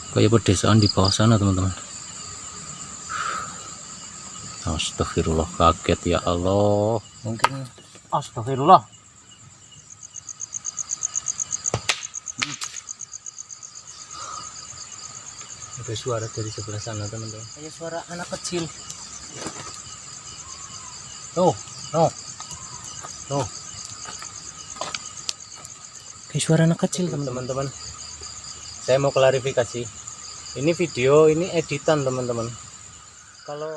kayak pedesaan di bawah sana teman-teman. Astagfirullah, kaget ya Allah. Mungkin astagfirullah. Ada suara dari sebelah sana teman-teman, kayak suara anak kecil. Tuh, kayak suara anak kecil teman-teman. Saya mau klarifikasi, ini video, ini editan teman-teman. Kalau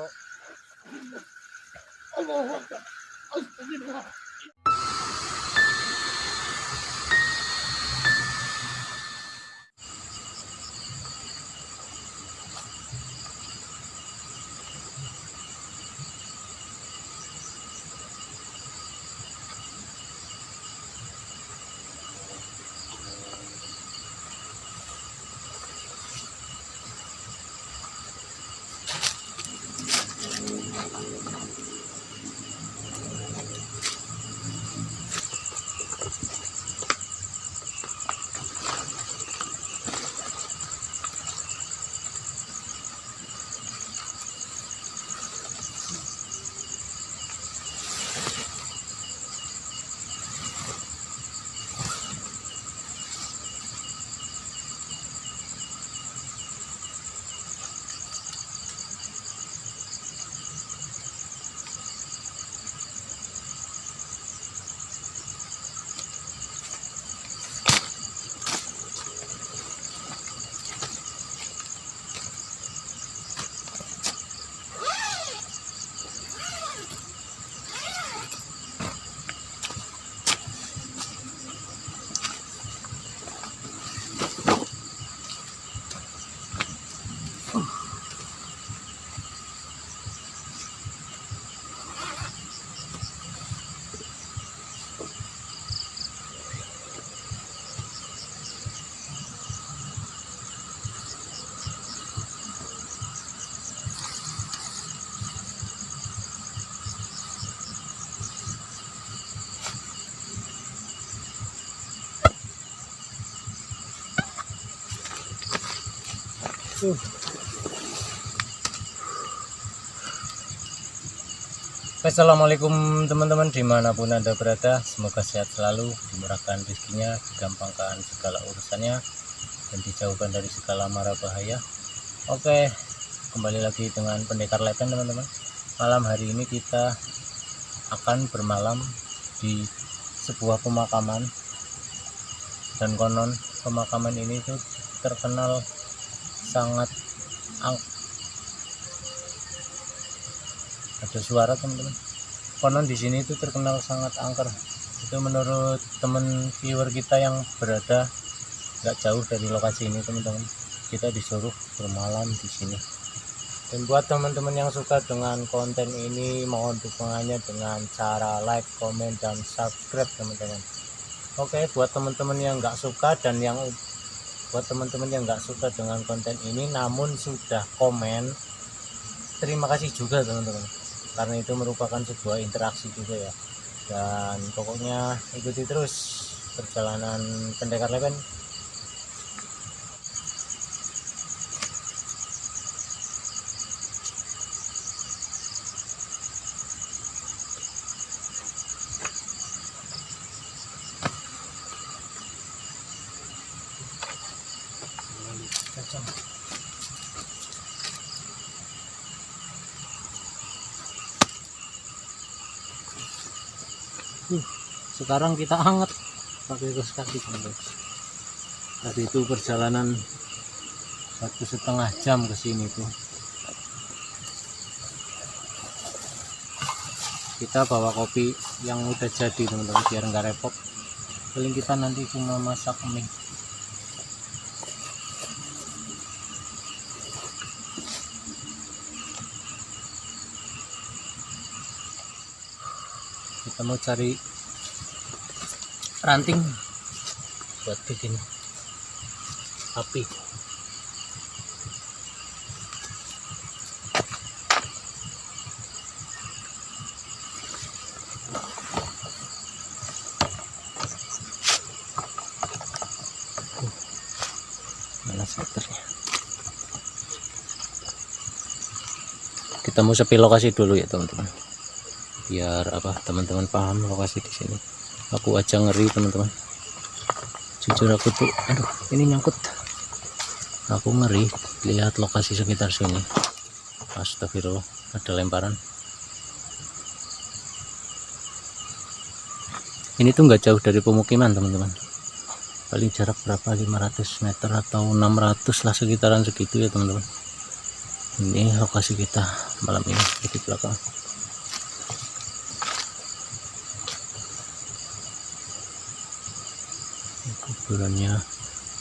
Assalamualaikum teman-teman, dimanapun Anda berada, semoga sehat selalu, dimurahkan rezekinya, digampangkan segala urusannya, dan dijauhkan dari segala mara bahaya. Oke, kembali lagi dengan Pendekar Lepen teman-teman. Malam hari ini kita akan bermalam di sebuah pemakaman, dan konon pemakaman ini tuh terkenal sangat ada suara teman-teman. Konon di sini itu terkenal sangat angker. Itu menurut teman viewer kita yang berada nggak jauh dari lokasi ini teman-teman. Kita disuruh bermalam di sini. Dan buat teman-teman yang suka dengan konten ini, mohon dukungannya dengan cara like, komen, dan subscribe teman-teman. Oke, buat teman-teman yang nggak suka dan buat teman-teman yang nggak suka dengan konten ini namun sudah komen, terima kasih juga teman-teman, karena itu merupakan sebuah interaksi juga ya. Dan pokoknya ikuti terus perjalanan Pendekar Lepen. Sekarang kita hangat pakai kaos kaki teman-teman. Tadi itu perjalanan 1,5 jam ke sini tuh. Kita bawa kopi yang udah jadi teman-teman biar nggak repot. Paling kita nanti cuma masak mie. Kita mau cari ranting buat bikin api. Mana sweaternya? kita mau sepi lokasi dulu ya teman-teman, biar apa teman-teman paham lokasi di sini. Aku aja ngeri teman-teman, jujur aku tuh aduh ini nyangkut, aku ngeri lihat lokasi sekitar sini. Astagfirullah, ada lemparan. Ini tuh nggak jauh dari pemukiman teman-teman, paling jarak berapa, 500 meter atau 600 lah, sekitaran segitu ya teman-teman. Ini lokasi kita malam ini di belakang. Kuburannya,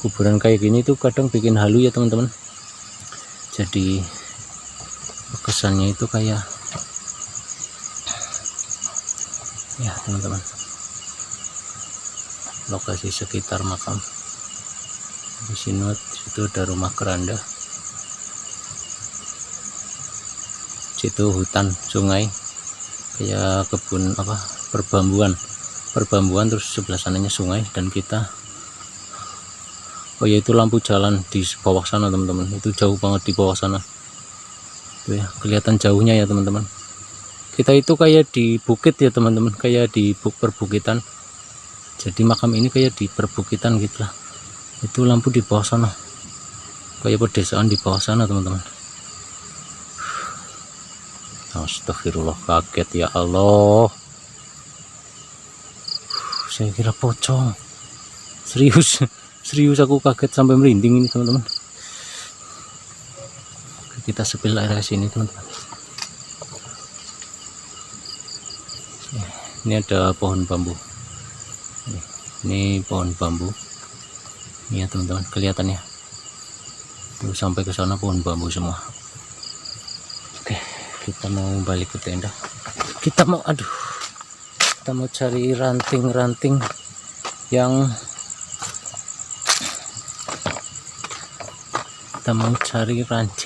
kuburan kayak gini tuh kadang bikin halu ya teman-teman. Jadi kesannya itu kayak ya teman-teman, lokasi sekitar makam. Di sini itu ada rumah keranda, situ hutan, sungai, kayak kebun apa, perbambuan, terus sebelah sananya sungai. Dan kita, oh ya itu lampu jalan di bawah sana teman-teman, itu jauh banget di bawah sana tuh ya, kelihatan jauhnya ya teman-teman. Kita itu kayak di bukit ya teman-teman, kayak di perbukitan. Jadi makam ini kayak di perbukitan gitu lah. Itu lampu di bawah sana, kayak pedesaan di bawah sana teman-teman. Astagfirullah, kaget ya Allah, saya kira pocong, serius aku kaget sampai merinding ini teman-teman. Kita sepil air ke sini teman-teman. Ini ada pohon bambu, ini pohon bambu ini ya teman-teman, kelihatannya tuh sampai ke sana pohon bambu semua. Oke, kita mau balik ke tenda. Kita mau cari ranting-ranting yang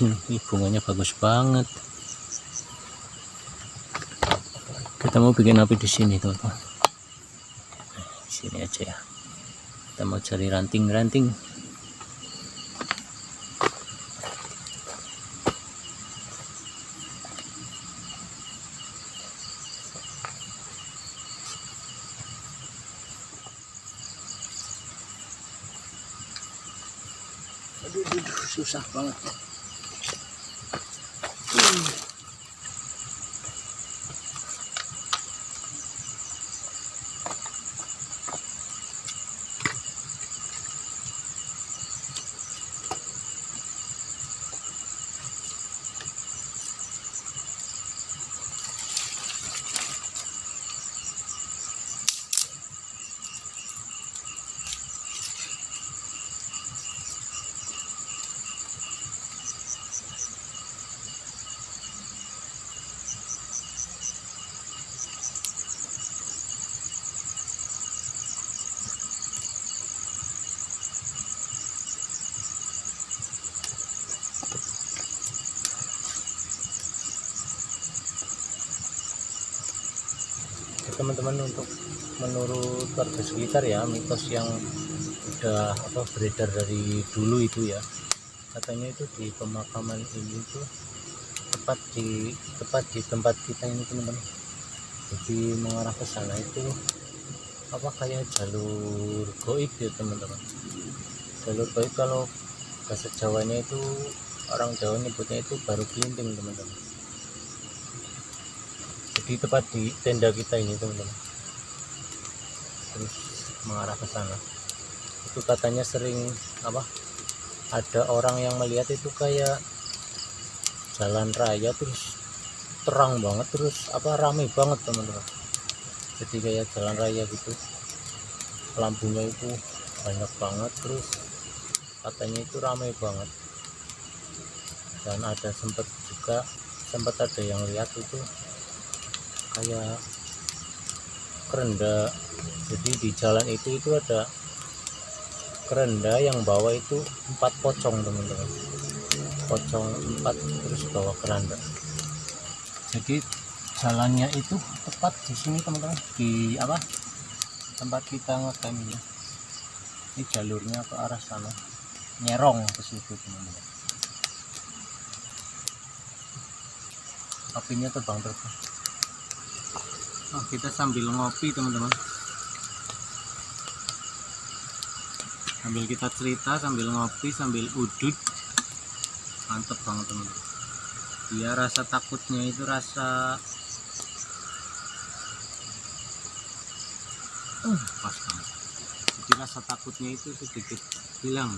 ini bunganya bagus banget. Kita mau bikin api di sini teman-teman, di sini aja ya. Kita mau cari ranting-ranting. Aduh, susah banget. Teman-teman, untuk menurut warga sekitar ya, mitos yang udah beredar dari dulu itu ya, katanya itu di pemakaman ini tuh tepat di tempat kita ini teman-teman. Jadi mengarah ke sana itu kayak jalur goib ya teman-teman. Jalur goib kalau bahasa Jawanya itu, orang Jawa nyebutnya itu baru kelinting teman-teman. Jadi tepat di tenda kita ini teman-teman, terus mengarah ke sana. Itu katanya sering ada orang yang melihat itu kayak jalan raya terus terang banget, terus rame banget teman-teman. Jadi kayak jalan raya gitu, lampunya itu banyak banget, terus katanya itu ramai banget. Dan ada sempat ada yang lihat itu kayak kerenda. Jadi di jalan itu ada kerenda yang bawa itu 4 pocong teman-teman, pocong 4 terus bawa keranda. Jadi jalannya itu tepat di sini teman-teman, di tempat kita ngecamp ini. Ini jalurnya ke arah sana, nyerong ke situ teman-teman. apinya terbang-terbang. Nah, kita sambil ngopi teman-teman, sambil kita cerita, sambil ngopi, sambil udut, mantep banget teman-teman. Dia rasa takutnya itu rasa pas banget. Jadi rasa takutnya itu sedikit hilang.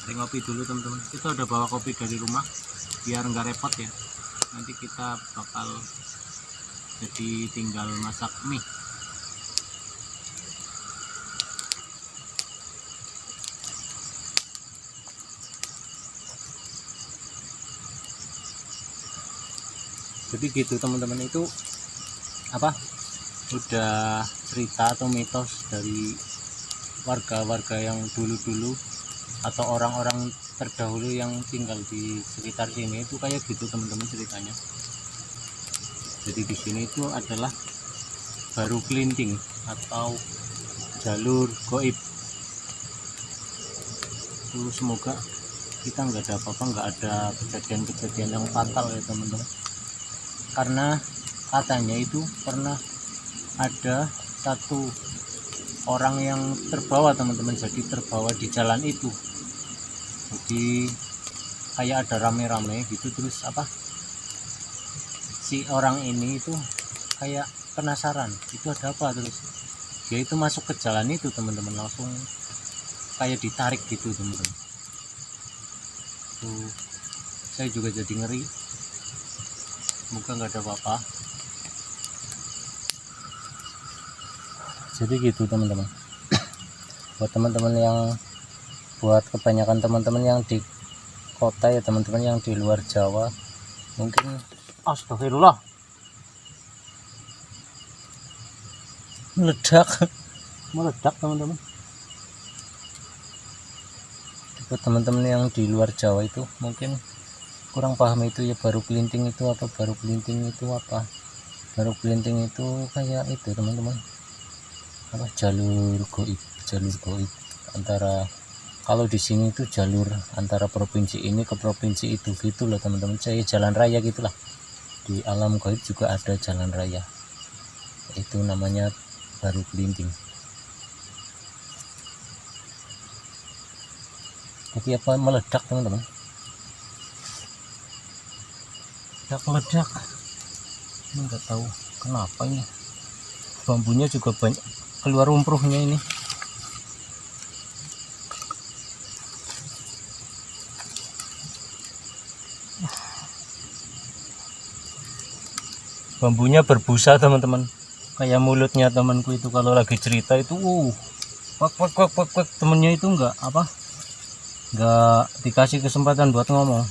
Mari ngopi dulu teman-teman. Kita udah bawa kopi dari rumah biar nggak repot ya. Nanti kita bakal jadi tinggal masak mie. Jadi gitu teman-teman, itu apa, udah cerita atau mitos dari warga-warga yang dulu-dulu atau orang-orang terdahulu yang tinggal di sekitar sini itu kayak gitu teman-teman ceritanya. Jadi di sini itu adalah baru kelinting atau jalur goib. Itu semoga kita nggak ada apa-apa, nggak ada kejadian-kejadian yang fatal ya teman-teman. Karena katanya itu pernah ada satu orang yang terbawa teman-teman, jadi terbawa di jalan itu. Jadi kayak ada rame-rame gitu, terus apa, si orang ini itu kayak penasaran itu ada apa, terus dia itu masuk ke jalan itu teman-teman, langsung kayak ditarik gitu teman-teman. Tuh, saya juga jadi ngeri, semoga nggak ada apa-apa. Jadi gitu teman-teman. Buat kebanyakan teman-teman yang di kota ya teman-teman, yang di luar Jawa mungkin, astagfirullah, meledak teman-teman. Buat teman-teman yang di luar Jawa itu mungkin kurang paham itu ya, baru kelinting itu apa, baru kelinting itu kayak itu teman-teman, apa, jalur goib antara, kalau di sini itu jalur antara provinsi ini ke provinsi itu gitu loh teman-teman. Saya jalan raya gitulah, di alam goib juga ada jalan raya, itu namanya baru kelinting. Tapi apa, meledak teman-teman, meledak, ini nggak tahu kenapa ini. Bambunya juga banyak keluar rumpruhnya ini. Bambunya berbusa teman-teman, kayak mulutnya temanku itu kalau lagi cerita itu wak temennya itu nggak dikasih kesempatan buat ngomong.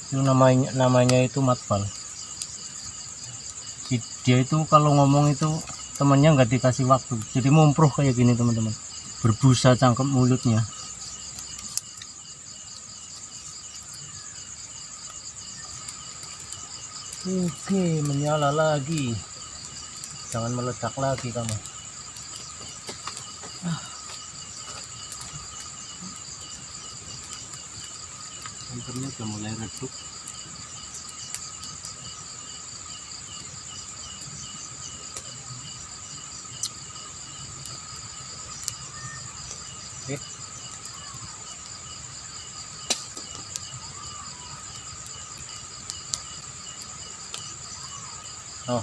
Itu namanya itu matbal. Dia itu kalau ngomong itu temannya nggak dikasih waktu, jadi mumproh kayak gini teman-teman, berbusa cangkem mulutnya. Oke, menyala lagi, jangan meledak lagi kamu. Kompornya udah mulai redup. Oke. Oh,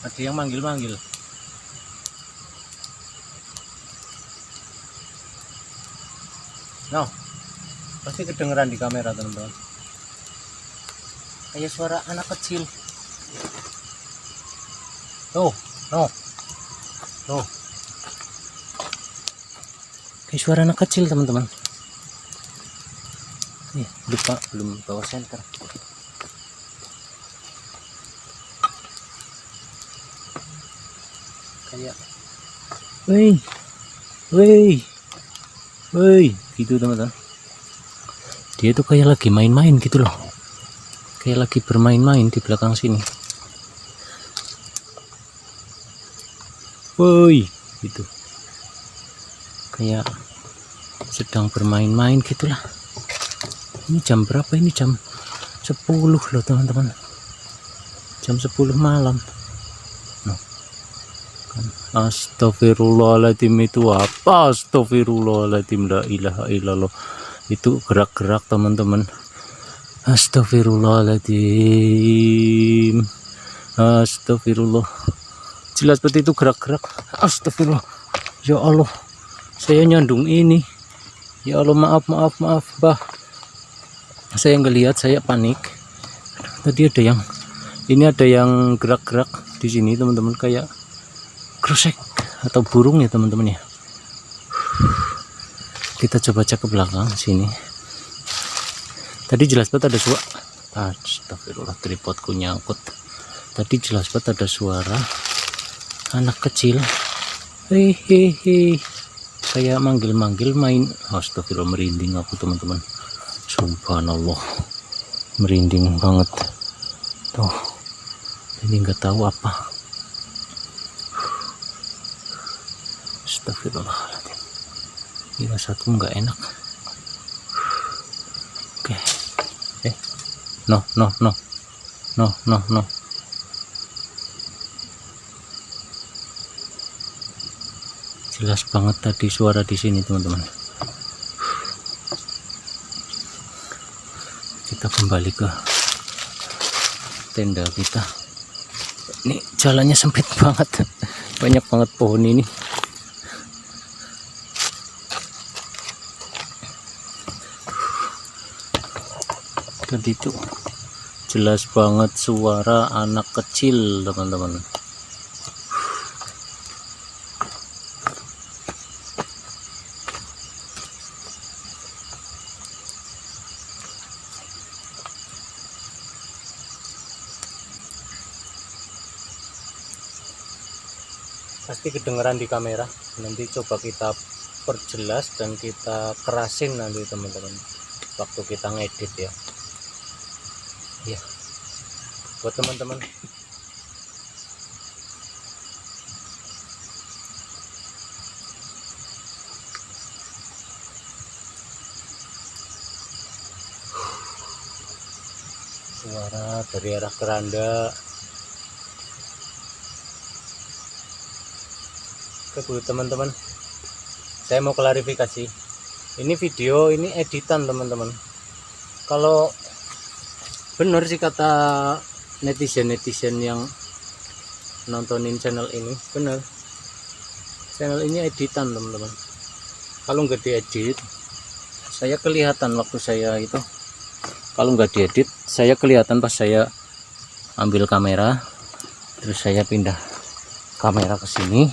ada yang manggil-manggil. No, pasti kedengeran di kamera teman-teman, kayak suara anak kecil. Tuh, kayak suara anak kecil teman-teman. Lupa, belum bawa senter. Kayak woi gitu teman-teman. Dia tuh kayak lagi main-main gitu loh, kayak lagi bermain-main di belakang sini. Woi gitu, kayak sedang bermain-main gitulah. Ini jam berapa? Ini jam 10 loh teman-teman, jam 10 malam. Nah, kan. Astagfirullahaladzim, itu apa? Astagfirullahaladzim, la ilaha illallah. Itu gerak-gerak teman-teman. Astagfirullahaladzim, astagfirullah, jelas seperti itu gerak-gerak. Astagfirullah, ya Allah, saya nyandung ini, ya Allah, maaf bah, saya ngelihat, saya panik. Tadi ada yang gerak-gerak di sini teman-teman, kayak krusek atau burung ya teman-teman ya. Kita coba cek ke belakang sini. Tadi jelas banget ada suara. Astagfirullah, tripodku nyangkut. Tadi jelas banget ada suara anak kecil. Hehehe. Kayak manggil-manggil main. Astagfirullah, merinding aku teman-teman. Subhanallah. Merinding banget. Tuh. Ini nggak tahu apa. Astagfirullahaladzim. Ini satu nggak enak. Oke. No. Jelas banget tadi suara di sini teman-teman. Kita kembali ke tenda kita. Ini jalannya sempit banget, banyak banget pohon ini. Tadi itu jelas banget suara anak kecil teman-teman. Pasti kedengeran di kamera, nanti coba kita perjelas dan kita kerasin nanti teman-teman waktu kita ngedit ya. Ya, buat teman-teman suara dari arah keranda. Oke buat teman-teman, saya mau klarifikasi, ini video ini editan teman-teman. Kalau bener sih kata netizen yang nontonin channel ini, bener channel ini editan teman-teman. Kalau nggak diedit, saya kelihatan waktu saya itu. Kalau nggak diedit, saya kelihatan pas saya ambil kamera, terus saya pindah kamera ke sini.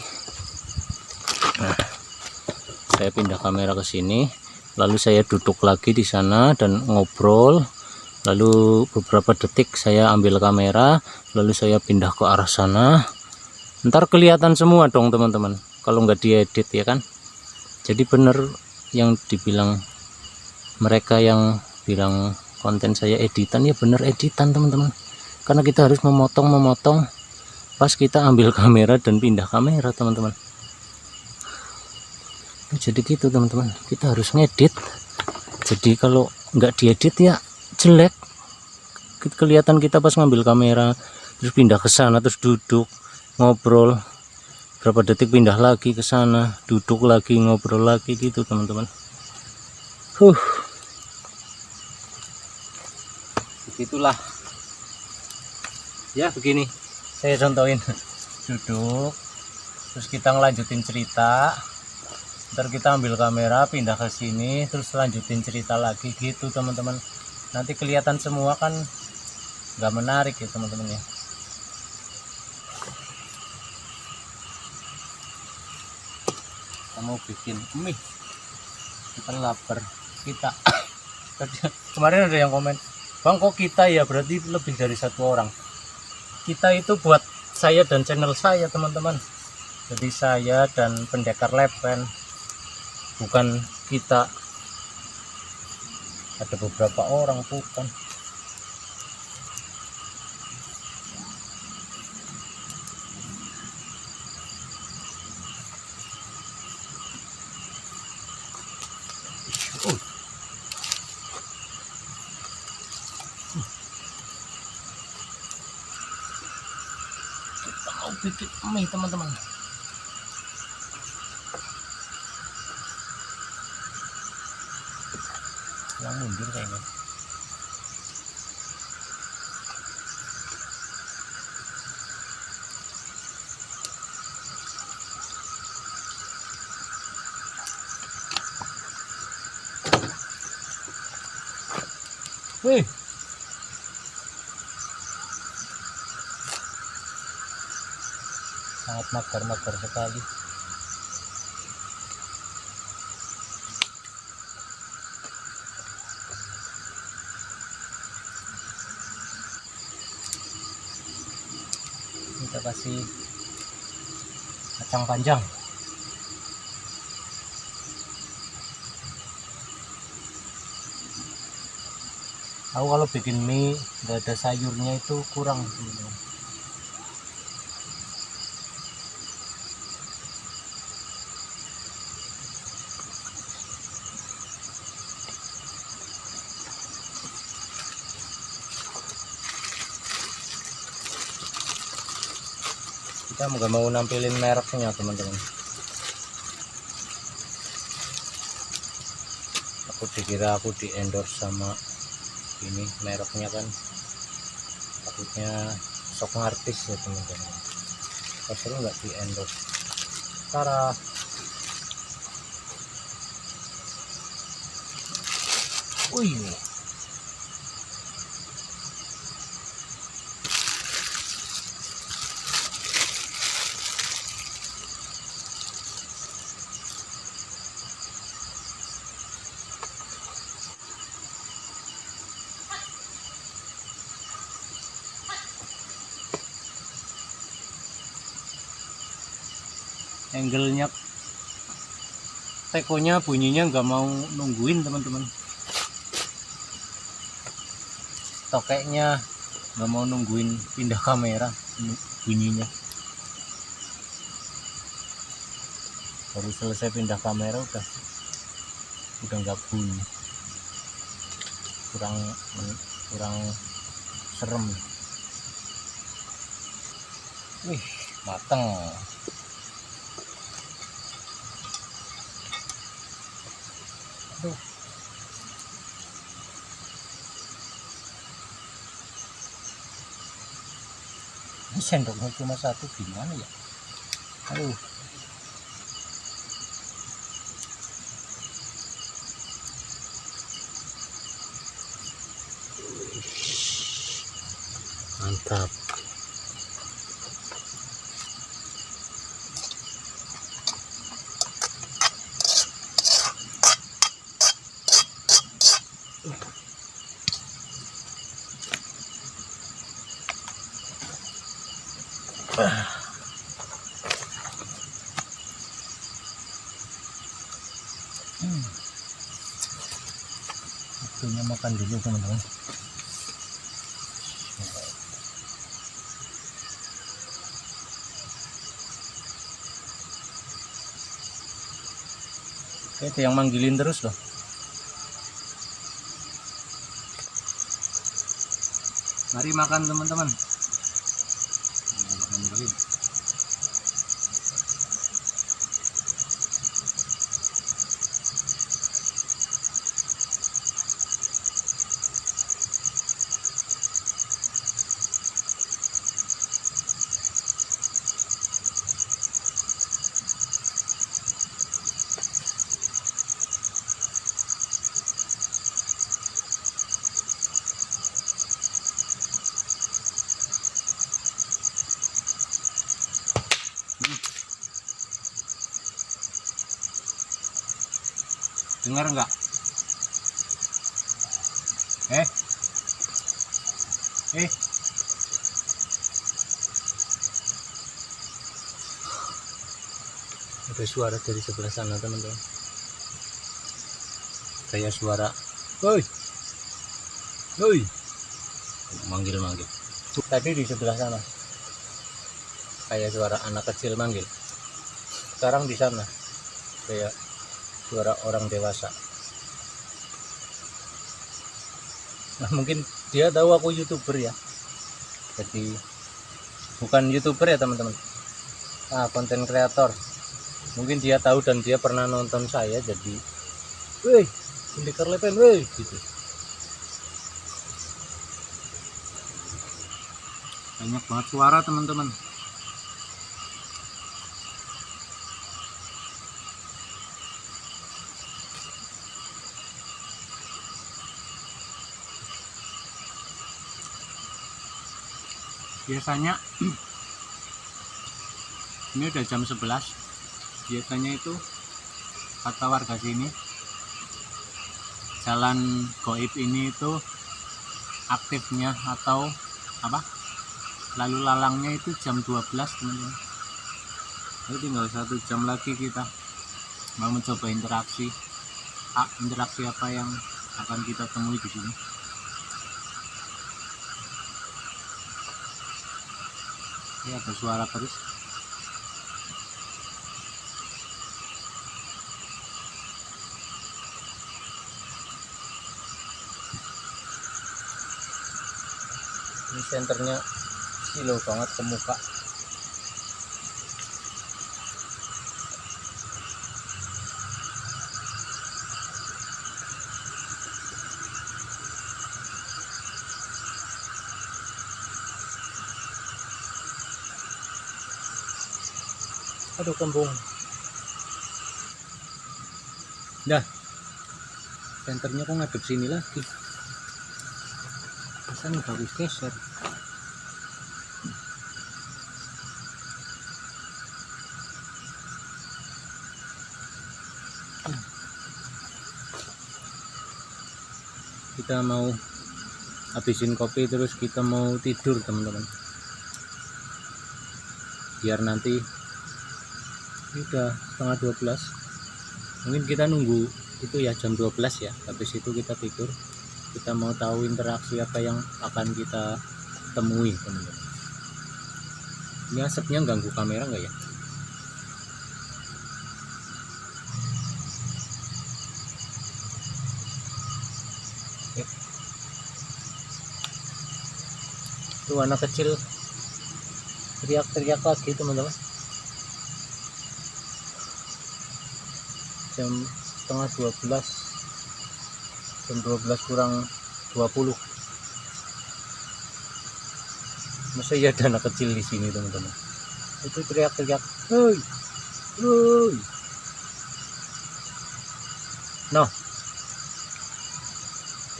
Nah, saya pindah kamera ke sini, lalu saya duduk lagi di sana dan ngobrol. Lalu beberapa detik saya ambil kamera, lalu saya pindah ke arah sana. Ntar kelihatan semua dong teman-teman, kalau nggak diedit ya kan. Jadi bener yang dibilang mereka yang bilang konten saya editan, ya bener editan teman-teman. Karena kita harus memotong pas kita ambil kamera dan pindah kamera teman-teman. Jadi gitu teman-teman, kita harus ngedit. Jadi kalau nggak diedit ya jelek, kelihatan kita pas ngambil kamera terus pindah ke sana, terus duduk ngobrol berapa detik, pindah lagi ke sana, duduk lagi ngobrol lagi gitu teman-teman. Begitulah ya, begini saya contohin. Duduk terus kita ngelanjutin cerita, ntar kita ambil kamera pindah ke sini terus lanjutin cerita lagi gitu teman-teman. Nanti kelihatan semua kan nggak menarik ya teman-teman ya. Kita mau bikin mie, kita lapar kita. Kemarin ada yang komen, bang kok kita ya, berarti lebih dari satu orang. Kita itu buat saya dan channel saya teman-teman. Jadi saya dan Pendekar Lepen, bukan kita ada beberapa orang, bukan. bikin mie teman-teman. Yang mundur kayaknya. Wih, sangat magar-magar sekali. Kita kasih kacang panjang. Aku kalau bikin mie nggak ada sayurnya itu kurang. Kita nggak mau nampilin mereknya teman-teman. Aku dikira aku di endorse sama ini mereknya kan, takutnya sok ngartis ya teman-teman. Pasal nggak di endorse. Tara. Wih. Angle-nya tekonya bunyinya nggak mau nungguin teman-teman, tokeknya nggak mau nungguin pindah kamera, bunyinya baru selesai pindah kamera udah nggak bunyi, kurang serem. Wih, mateng. Aduh. Ini sendoknya cuma satu, gimana ya? Aduh. Mantap. Waktunya makan dulu teman-teman. Oke, itu yang manggilin terus loh. Mari makan teman-teman. Dengar nggak? Ada suara dari sebelah sana teman-teman, kayak suara woi woi, manggil tadi di sebelah sana kayak suara anak kecil manggil, sekarang di sana kayak suara orang dewasa. Nah, mungkin dia tahu aku YouTuber ya, jadi bukan YouTuber ya teman-teman, konten kreator. Mungkin dia tahu dan dia pernah nonton saya, jadi weh pendekar lepen weh gitu. Banyak banget suara teman-teman. Biasanya ini udah jam 11. Biasanya itu kata warga sini, jalan goib ini itu aktifnya atau apa, lalu lalangnya itu jam 12 teman-teman. Jadi tinggal 1 jam lagi kita mau mencoba interaksi apa yang akan kita temui di sini. Ini ada suara terus. Ini senternya kilo banget ke muka. Aduh kembung. Dah, senternya kok ngadep sini lagi. Rasanya bagus geser. Kita mau habisin kopi terus kita mau tidur teman-teman, biar nanti udah setengah 12. Mungkin kita nunggu itu ya jam 12 ya, habis itu kita tidur. Kita mau tahu interaksi apa yang akan kita temui teman-teman. Ini asapnya ganggu kamera nggak ya? Tuh anak kecil teriak-teriak lagi teman-teman. Jam setengah 12, jam 12 kurang 20. Masa ya ada anak kecil di sini teman-teman? Itu teriak-teriak, hei, hei. Nah,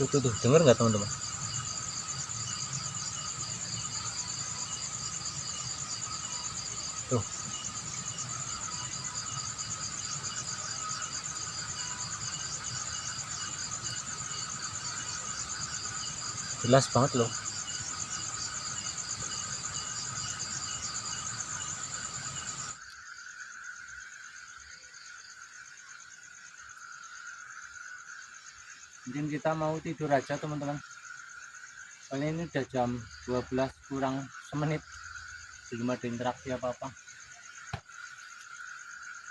tuh, dengar nggak teman-teman? Tuh, jelas banget loh. Mungkin kita mau tidur aja teman-teman, soalnya ini udah jam 12 kurang semenit, belum ada interaksi apa-apa.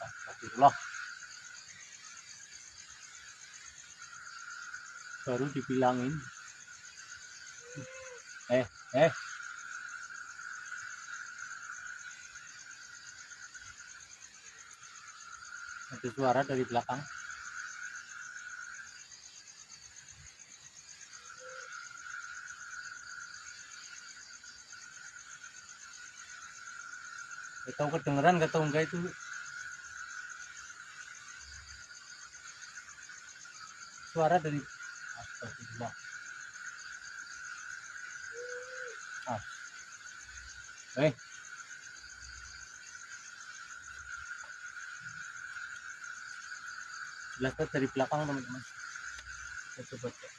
Astagfirullah, baru dibilangin ada suara dari belakang. Gak tahu kedengeran gak tahu enggak itu suara dari, astagfirullah. Jelas dari belakang teman-teman. Kita coba cek.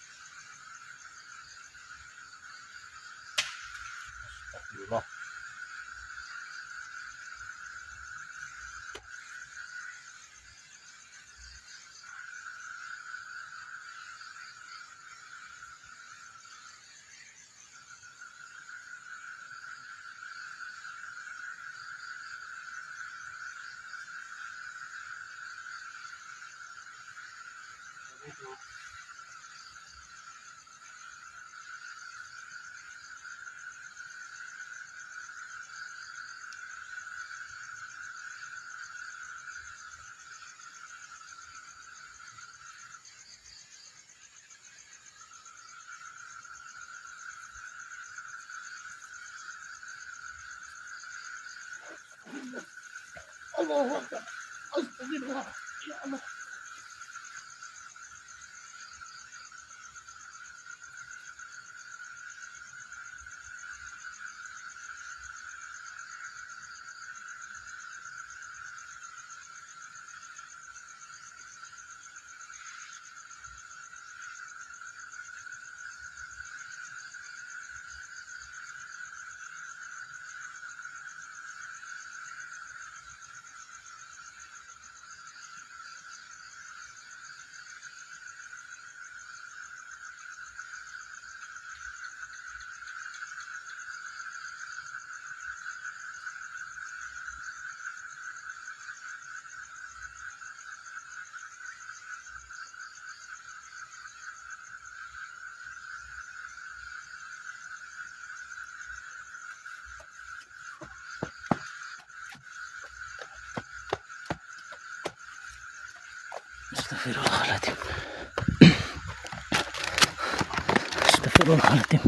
Astagfirullah. Allahu Akbar. Astagfirullah. Ya Allah. Astagfirullahaladzim. Astagfirullahaladzim.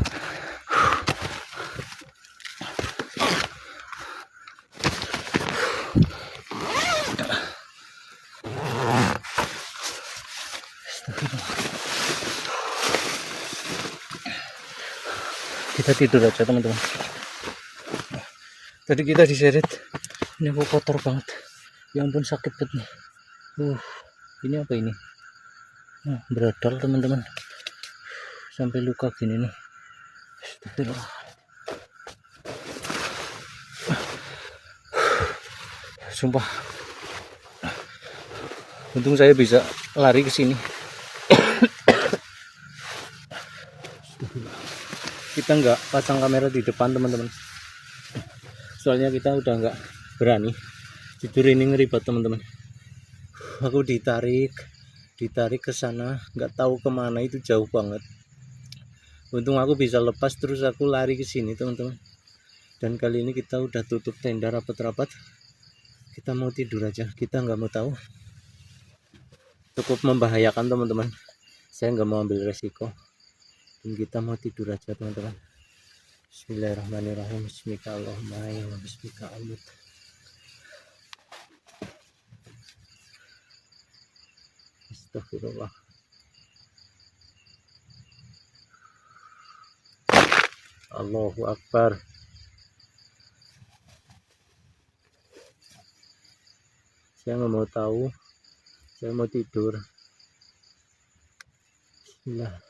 Kita tidur aja teman-teman. Tadi kita diseret, ini kok kotor banget. Ya ampun, sakit banget nih. Ini apa ini? Beradal teman-teman. Sampai luka gini nih. Astagfirullah. Sumpah. Untung saya bisa lari ke sini. Kita nggak pasang kamera di depan teman-teman, soalnya kita udah nggak berani. Tidur ini ngeri banget teman-teman. Aku ditarik ke sana, nggak tahu kemana, itu jauh banget. Untung aku bisa lepas, terus aku lari ke sini teman-teman. Dan kali ini kita udah tutup tenda rapat-rapat. Kita mau tidur aja, kita nggak mau tahu. Cukup membahayakan teman-teman. Saya nggak mau ambil resiko. Dan kita mau tidur aja teman-teman. Bismillahirrahmanirrahim. Bismillahirrahmanirrahim. Bismillahirrahmanirrahim. Astagfirullah. Allahu Akbar. Saya nggak mau tahu. Saya mau tidur. Bismillah.